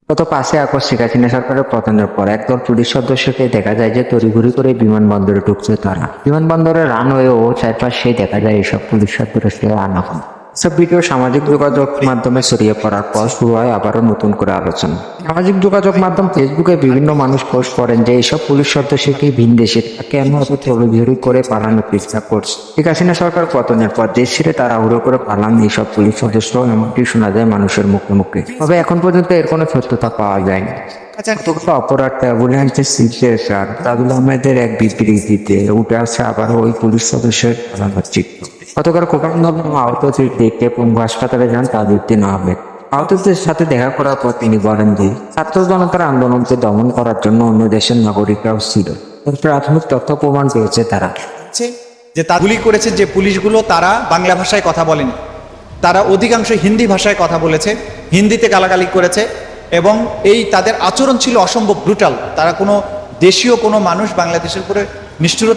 গত 5 আগস্ট শেখ হাসিনা সরকারের পতনের পর একদল পুলিশ সদস্যকে দেখা যায় যে তড়িঘড়ি করে বিমানবন্দরে ঢুকছে তারা। বিমানবন্দরের রানওয়ে ও চারপাশেই দেখা যায় এসব পুলিশ সদস্যরা আনাগোনা। সব ভিডিও সামাজিক যোগাযোগ মাধ্যমে ছড়িয়ে পড়ার পর শুরু হয় আবারও নতুন করে আলোচনা। সামাজিক যোগাযোগ মাধ্যম ফেসবুকে বিভিন্ন মানুষ পোস্ট করেন যে এইসব পুলিশ সদস্যকে ভিন দেশে কেন এত তড়িঘড়ি করে পালানোর চেষ্টা করছে। শেখ হাসিনা সরকার পতনের পর দেশ ছেড়ে তাড়াহুড়ো করে পালান এইসব পুলিশ সদস্য, এমনটি শোনা যায় মানুষের মুখে মুখে। তবে এখন পর্যন্ত এর কোনো সত্যতা পাওয়া যায়নি। গতকাল অপরাধ ট্রাইব্যুনালের সিদ্দিকুর তাজুল আহমেদের এক বিবৃতিতে উঠে আসছে আবারও ওই পুলিশ সদস্যের পালানোর চিত্র। গতকাল কোকানগঞ্জে আহতদের দেখতে পঙ্গু হাসপাতালে যান তাজউদ্দিন আহমেদ। আহতদের সাথে দেখা করার পর তিনি বলেন যে ছাত্র জনতার আন্দোলনকে দমন করার জন্য অন্য দেশের নাগরিকরাও ছিল। প্রাথমিক তথ্য প্রমাণ পেয়েছে তারা যে গুলি করেছে যে পুলিশগুলো তারা বাংলা ভাষায় কথা বলেনি, তারা অধিকাংশ হিন্দি ভাষায় কথা বলেছে, হিন্দিতে গালাগালি করেছে এবং এই তাদের আচরণ ছিল অসম্ভব ব্রুটাল। তারা কোনো দেশীয় কোনো মানুষ বাংলাদেশের উপরে নিষ্ঠুরতা